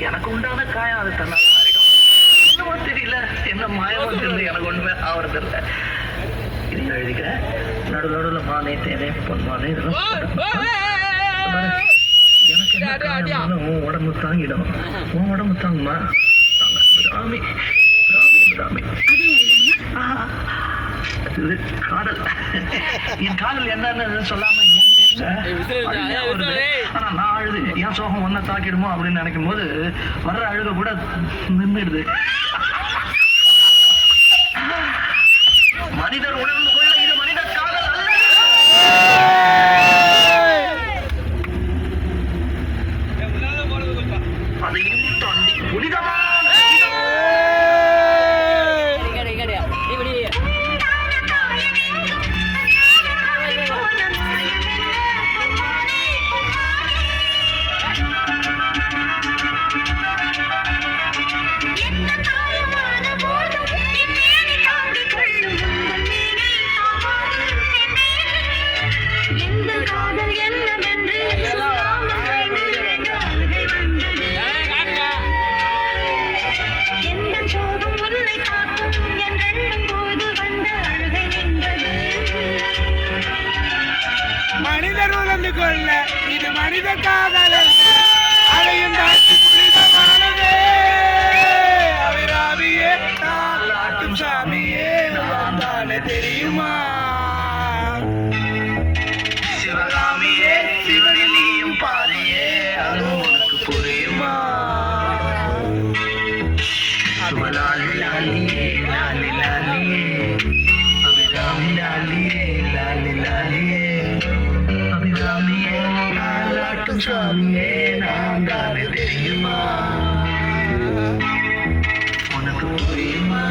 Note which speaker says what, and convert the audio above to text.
Speaker 1: எனக்கு உண்டான காயம் அது தன்னால மாறிடும். என்னமோ தெரியல, என்ன மாயமோ தெரியல, எனக்கு ஒண்ணுமே ஆவறது இல்லை. இது எழுதிக்கிறேன். நடுவில் மானே தேனே பொன்மானே எனக்கு என்ன காயம்னாலும் உன் உடம்பு தாங்கிடும். உன் உடம்பு தாங்குமா? ராமி ராமி ராமி இது காதல். என் காதல் என்னன்னு சொல்லாம ஆனா நான் அழுது என் சோகம் ஒன்ன தாக்கிடுமோ அப்படின்னு நினைக்கும் போது வர்ற அழுக கூட நின்றுடுது. மனிதர் உணர்ந்து கொள்ள இது மனித காதல் அல்ல. அதையும் தாண்டி புனிதமான
Speaker 2: மனிதர் உணர்ந்து கொள்ள இது மனித காதல் அதையும் தாண்டி புனிதமானதே. அபிராமியே நாட்டும் சாமியே நான் தானே தெரியுமா?
Speaker 1: சிவகாமியே சிவனில் நீயும் பாதியே அதுவும் உனக்கு புரியுமா? லாலி லாலியே லாலி லாலியே அபிராமி லாலியே லாலி லாலியே அபிராமியே நாளாட்டும் சாமியே நான் தானே தெரியுமா? உனக்கு புரியுமா?